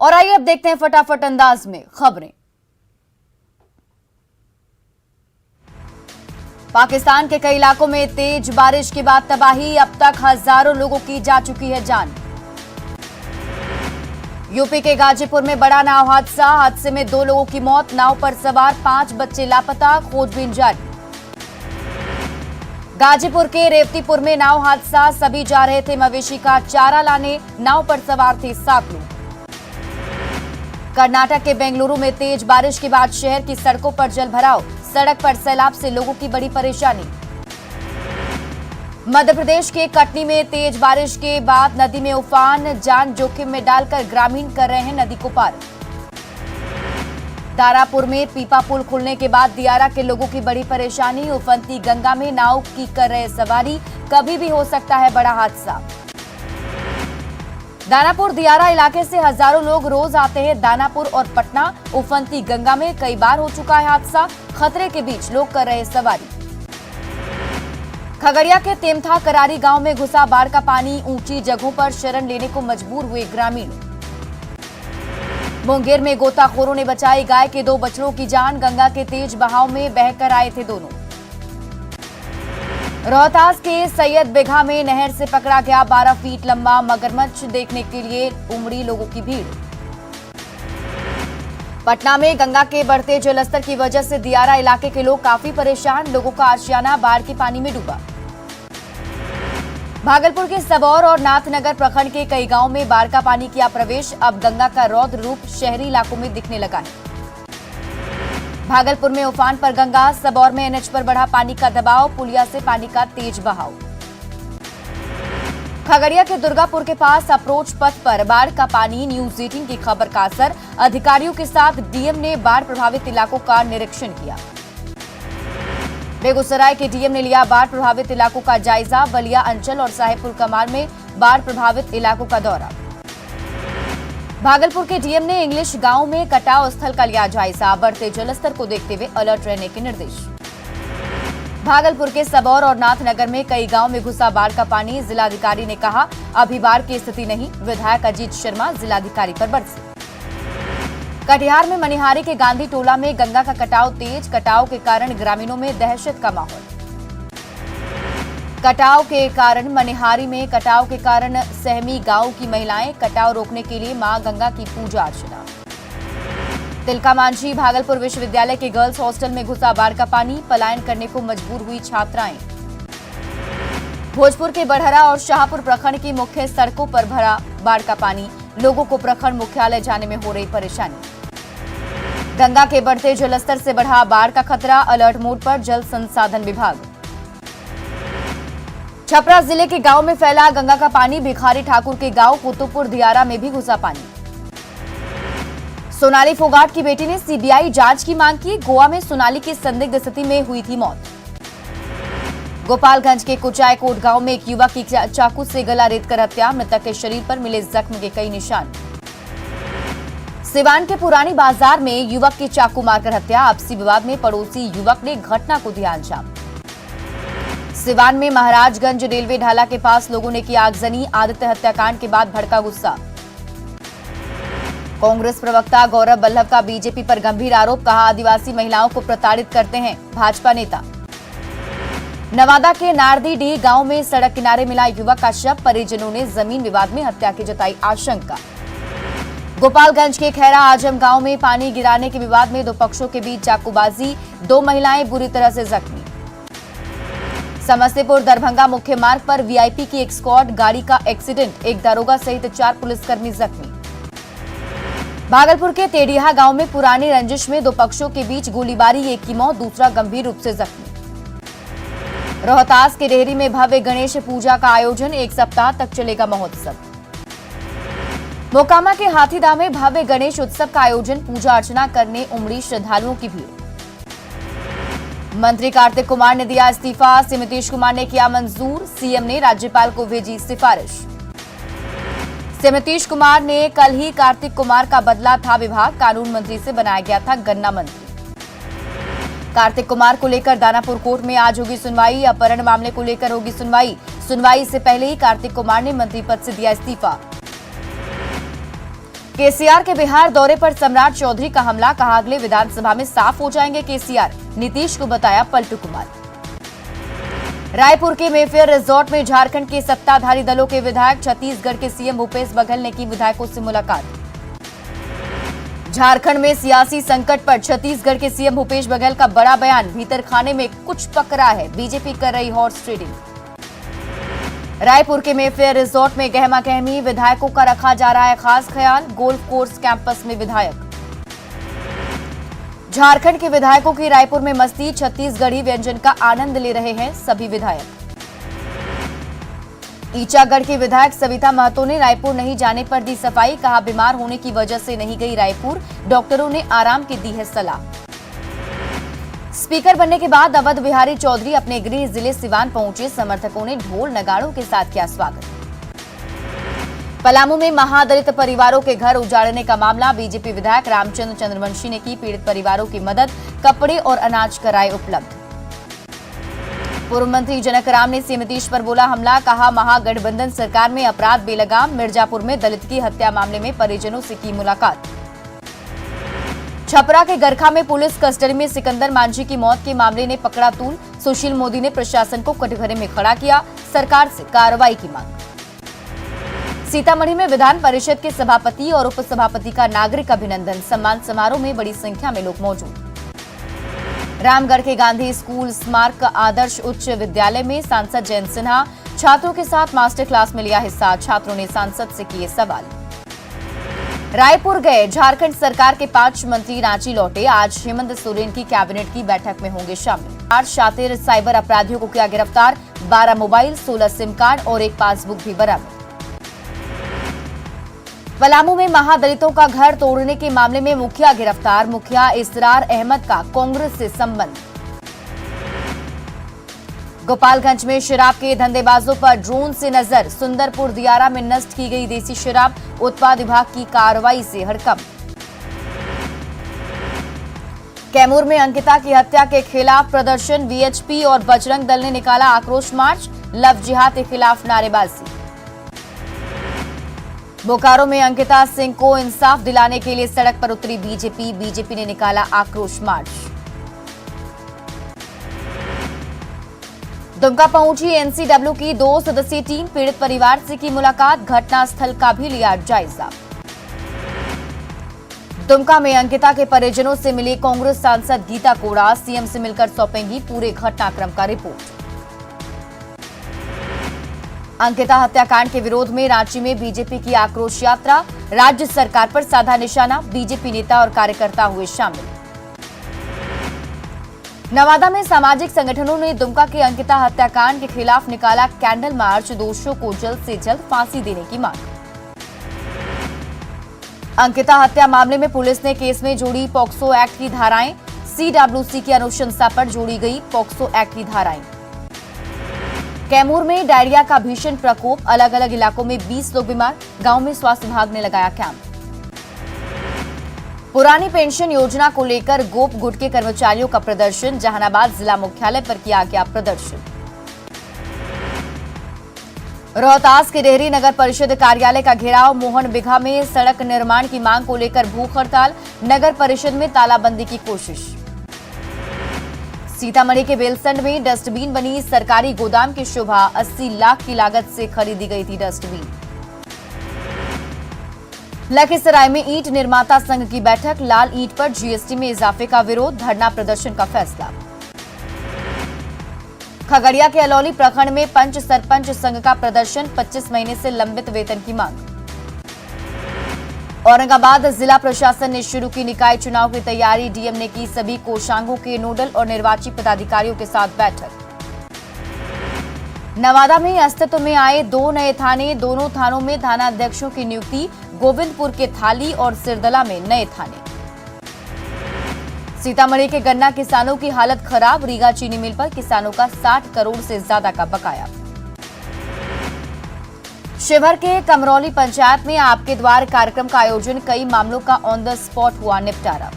और आइए अब देखते हैं फटाफट अंदाज में खबरें। पाकिस्तान के कई इलाकों में तेज बारिश के बाद तबाही, अब तक हजारों लोगों की जा चुकी है जान। यूपी के गाजीपुर में बड़ा नाव हादसे में 2 लोगों की मौत, नाव पर सवार 5 बच्चे लापता, खोजबीन जारी। गाजीपुर के रेवतीपुर में नाव हादसा, सभी जा रहे थे मवेशी का चारा लाने, नाव पर सवार थे 7 लोग। कर्नाटक के बेंगलुरु में तेज बारिश के बाद शहर की सड़कों पर जल भराव, सड़क पर सैलाब से लोगों की बड़ी परेशानी। मध्य प्रदेश के कटनी में तेज बारिश के बाद नदी में उफान, जान जोखिम में डालकर ग्रामीण कर रहे हैं नदी को पार। दारापुर में पीपा पुल खुलने के बाद दियारा के लोगों की बड़ी परेशानी, उफनती गंगा में नाव की कर रहे सवारी, कभी भी हो सकता है बड़ा हादसा। दानापुर दियारा इलाके से हजारों लोग रोज आते हैं दानापुर और पटना, उफनती गंगा में कई बार हो चुका है हादसा, खतरे के बीच लोग कर रहे सवारी। खगड़िया के तेमथा करारी गांव में घुसा बाढ़ का पानी, ऊंची जगहों पर शरण लेने को मजबूर हुए ग्रामीण। मुंगेर में गोताखोरों ने बचाई गाय के 2 बछड़ों की जान, गंगा के तेज बहाव में बहकर आए थे दोनों। रोहतास के सैयद बेघा में नहर से पकड़ा गया 12 फीट लंबा मगरमच्छ, देखने के लिए उमड़ी लोगों की भीड़। पटना में गंगा के बढ़ते जलस्तर की वजह से दियारा इलाके के लोग काफी परेशान, लोगों का आशियाना बाढ़ के पानी में डूबा। भागलपुर के सबौर और नाथनगर प्रखंड के कई गांवों में बाढ़ का पानी किया प्रवेश, अब गंगा का रौद्र रूप शहरी इलाकों में दिखने लगा है। भागलपुर में उफान पर गंगा, सबौर में एनएच पर बढ़ा पानी का दबाव, पुलिया से पानी का तेज बहाव। खगड़िया के दुर्गापुर के पास अप्रोच पथ पर बाढ़ का पानी, न्यूज 18 की खबर का असर, अधिकारियों के साथ डीएम ने बाढ़ प्रभावित इलाकों का निरीक्षण किया। बेगूसराय के डीएम ने लिया बाढ़ प्रभावित इलाकों का जायजा, बलिया अंचल और साहेबपुर कमाल में बाढ़ प्रभावित इलाकों का दौरा। भागलपुर के डीएम ने इंग्लिश गांव में कटाव स्थल का लिया जायजा, बढ़ते जलस्तर को देखते हुए अलर्ट रहने के निर्देश। भागलपुर के सबौर और नाथनगर में कई गांव में घुसा बाढ़ का पानी, जिलाधिकारी ने कहा अभी बाढ़ की स्थिति नहीं, विधायक अजीत शर्मा जिलाधिकारी पर बरसे। कटिहार में मनिहारी के गांधी टोला में गंगा का कटाव तेज, कटाव के कारण ग्रामीणों में दहशत का माहौल। कटाव के कारण मनिहारी में कटाव के कारण सहमी गांव की महिलाएं, कटाव रोकने के लिए मां गंगा की पूजा अर्चना। तिलका मांझी भागलपुर विश्वविद्यालय के गर्ल्स हॉस्टल में घुसा बाढ़ का पानी, पलायन करने को मजबूर हुई छात्राएं। भोजपुर के बड़हरा और शाहपुर प्रखंड की मुख्य सड़कों पर भरा बाढ़ का पानी, लोगों को प्रखंड मुख्यालय जाने में हो रही परेशानी। गंगा के बढ़ते जलस्तर से बढ़ा बाढ़ का खतरा, अलर्ट मोड पर जल संसाधन विभाग। छपरा जिले के गांव में फैला गंगा का पानी, भिखारी ठाकुर के गांव कुतुबपुर दियारा में भी घुसा पानी। सोनाली फोगाट की बेटी ने सीबीआई जांच की मांग की, गोवा में सोनाली की संदिग्ध स्थिति में हुई थी मौत। गोपालगंज के कुचायकोट गांव में एक युवक की चाकू से गला रेतकर हत्या, मृतक के शरीर पर मिले जख्म के कई निशान। सिवान के पुरानी बाजार में युवक की चाकू मारकर हत्या, आपसी विवाद में पड़ोसी युवक ने घटना को दिया अंजाम। सिवान में महाराजगंज रेलवे ढाला के पास लोगों ने की आगजनी, आदित्य हत्याकांड के बाद भड़का गुस्सा। कांग्रेस प्रवक्ता गौरव वल्लभ का बीजेपी पर गंभीर आरोप, कहा आदिवासी महिलाओं को प्रताड़ित करते हैं भाजपा नेता। नवादा के नारदीडीह गांव में सड़क किनारे मिला युवक का शव, परिजनों ने जमीन विवाद में हत्या की जताई आशंका। गोपालगंज के खैरा आजम गांव में पानी गिराने के विवाद में 2 पक्षों के बीच चाकूबाजी, 2 महिलाएं बुरी तरह से जख्मी। समस्तीपुर दरभंगा मुख्य मार्ग पर वीआईपी की एक स्क्वाड गाड़ी का एक्सीडेंट, एक दारोगा सहित 4 पुलिसकर्मी जख्मी। भागलपुर के तेडिया गांव में पुरानी रंजिश में 2 पक्षों के बीच गोलीबारी, एक की मौत, दूसरा गंभीर रूप से जख्मी। रोहतास के डेहरी में भव्य गणेश पूजा का आयोजन, 1 सप्ताह तक चलेगा महोत्सव। मोकामा के हाथीदह में भव्य गणेश उत्सव का आयोजन, पूजा अर्चना करने उमड़ी श्रद्धालुओं की भीड़। मंत्री कार्तिक कुमार ने दिया इस्तीफा, सीएम नीतीश कुमार ने किया मंजूर, सीएम ने राज्यपाल को भेजी सिफारिश। सीएम नीतीश कुमार ने कल ही कार्तिक कुमार का बदला था विभाग, कानून मंत्री से बनाया गया था गन्ना मंत्री। कार्तिक कुमार को लेकर दानापुर कोर्ट में आज होगी सुनवाई, अपहरण मामले को लेकर होगी सुनवाई। सुनवाई से पहले ही कार्तिक कुमार ने मंत्री पद से दिया इस्तीफा। केसीआर के बिहार दौरे पर सम्राट चौधरी का हमला, कहा अगले विधानसभा में साफ हो जाएंगे केसीआर, नीतीश को बताया पलटू कुमार। रायपुर के मेफेयर रिजॉर्ट में झारखंड के सत्ताधारी दलों के विधायक, छत्तीसगढ़ के सीएम भूपेश बघेल ने की विधायकों से मुलाकात। झारखंड में सियासी संकट पर छत्तीसगढ़ के सीएम भूपेश बघेल का बड़ा बयान, भीतर खाने में कुछ पकड़ा है, बीजेपी कर रही हॉर्स ट्रेडिंग। रायपुर के मेफेयर रिजॉर्ट में गहमा गहमी, विधायकों का रखा जा रहा है खास ख्याल, गोल्फ कोर्स कैंपस में विधायक। झारखंड के विधायकों की रायपुर में मस्ती, छत्तीसगढ़ी व्यंजन का आनंद ले रहे हैं सभी विधायक। ईचागढ़ की विधायक सविता महतो ने रायपुर नहीं जाने पर दी सफाई, कहा बीमार होने की वजह से नहीं गई रायपुर, डॉक्टरों ने आराम की दी है सलाह। स्पीकर बनने के बाद अवध बिहारी चौधरी अपने गृह जिले सिवान पहुंचे, समर्थकों ने ढोल नगाड़ों के साथ किया स्वागत। पलामू में महादलित परिवारों के घर उजाड़ने का मामला, बीजेपी विधायक रामचंद्र चंद्रवंशी ने की पीड़ित परिवारों की मदद, कपड़े और अनाज कराए उपलब्ध। पूर्व मंत्री जनक राम ने सीएम नीतीश पर बोला हमला, कहा महागठबंधन सरकार में अपराध बेलगाम, मिर्जापुर में दलित की हत्या मामले में परिजनों से की मुलाकात। छपरा के गरखा में पुलिस कस्टडी में सिकंदर मांझी की मौत के मामले ने पकड़ा तूल, सुशील मोदी ने प्रशासन को कटघरे में खड़ा किया, सरकार से कार्रवाई की मांग। सीतामढ़ी में विधान परिषद के सभापति और उपसभापति का नागरिक अभिनंदन, सम्मान समारोह में बड़ी संख्या में लोग मौजूद। रामगढ़ के गांधी स्कूल स्मारक आदर्श उच्च विद्यालय में सांसद जयंत सिन्हा छात्रों के साथ मास्टर क्लास में लिया हिस्सा, छात्रों ने सांसद से किए सवाल। रायपुर गए झारखंड सरकार के 5 मंत्री रांची लौटे, आज हेमंत सोरेन की कैबिनेट की बैठक में होंगे शामिल। 8 शातिर साइबर अपराधियों को किया गिरफ्तार, 12 मोबाइल, 16 सिम कार्ड और एक पासबुक भी बरामद। पलामू में महादलितों का घर तोड़ने के मामले में मुखिया गिरफ्तार, मुखिया इसरार अहमद का कांग्रेस से संबंध। गोपालगंज में शराब के धंधेबाजों पर ड्रोन से नजर, सुंदरपुर दियारा में नष्ट की गई देसी शराब, उत्पाद विभाग की कार्रवाई से हड़कंप। कैमूर में अंकिता की हत्या के खिलाफ प्रदर्शन, वीएचपी और बजरंग दल ने निकाला आक्रोश मार्च, लव जिहाद के खिलाफ नारेबाजी। बोकारो में अंकिता सिंह को इंसाफ दिलाने के लिए सड़क पर उतरी बीजेपी, बीजेपी ने निकाला आक्रोश मार्च। दुमका पहुंची एनसीडब्ल्यू की 2 सदस्यीय टीम, पीड़ित परिवार से की मुलाकात, घटनास्थल का भी लिया जायजा। दुमका में अंकिता के परिजनों से मिली कांग्रेस सांसद गीता कोड़ा, सीएम से मिलकर सौंपेंगी पूरे घटनाक्रम का रिपोर्ट। अंकिता हत्याकांड के विरोध में रांची में बीजेपी की आक्रोश यात्रा, राज्य सरकार पर साधा निशाना, बीजेपी नेता और कार्यकर्ता हुए शामिल। नवादा में सामाजिक संगठनों ने दुमका के अंकिता हत्याकांड के खिलाफ निकाला कैंडल मार्च, दोषियों को जल्द से जल्द फांसी देने की मांग। अंकिता हत्या मामले में पुलिस ने केस में जोड़ी पॉक्सो एक्ट की धाराएं, सीडब्ल्यूसी की अनुशंसा पर जोड़ी गई पॉक्सो एक्ट की धाराएं। कैमूर में डायरिया का भीषण प्रकोप, अलग अलग इलाकों में 20 लोग बीमार, गांव में स्वास्थ्य विभाग ने लगाया कैंप। पुरानी पेंशन योजना को लेकर गोप गुट के कर्मचारियों का प्रदर्शन, जहानाबाद जिला मुख्यालय पर किया गया प्रदर्शन। रोहतास के डेहरी नगर परिषद कार्यालय का घेराव, मोहन बिघा में सड़क निर्माण की मांग को लेकर भूख हड़ताल, नगर परिषद में तालाबंदी की कोशिश। सीतामढ़ी के बेलसंड में डस्टबिन बनी सरकारी गोदाम की शोभा, 80 लाख की लागत से खरीदी गई थी डस्टबिन। लखीसराय में ईंट निर्माता संघ की बैठक, लाल ईंट पर जीएसटी में इजाफे का विरोध, धरना प्रदर्शन का फैसला। खगड़िया के अलौली प्रखंड में पंच सरपंच संघ का प्रदर्शन, 25 महीने से लंबित वेतन की मांग। औरंगाबाद जिला प्रशासन ने शुरू की निकाय चुनाव की तैयारी, डीएम ने की सभी कोषांगों के नोडल और निर्वाची पदाधिकारियों के साथ बैठक। नवादा में अस्तित्व में आए 2 नए थाने, दोनों थानों में थानाध्यक्षों की नियुक्ति, गोविंदपुर के थाली और सिरदला में नए थाने। सीतामढ़ी के गन्ना किसानों की हालत खराब, रीगा चीनी मिल पर किसानों का 60 करोड़ से ज्यादा का बकाया। शिवहर के कमरौली पंचायत में आपके द्वार कार्यक्रम का आयोजन, कई मामलों का ऑन द स्पॉट हुआ निपटारा।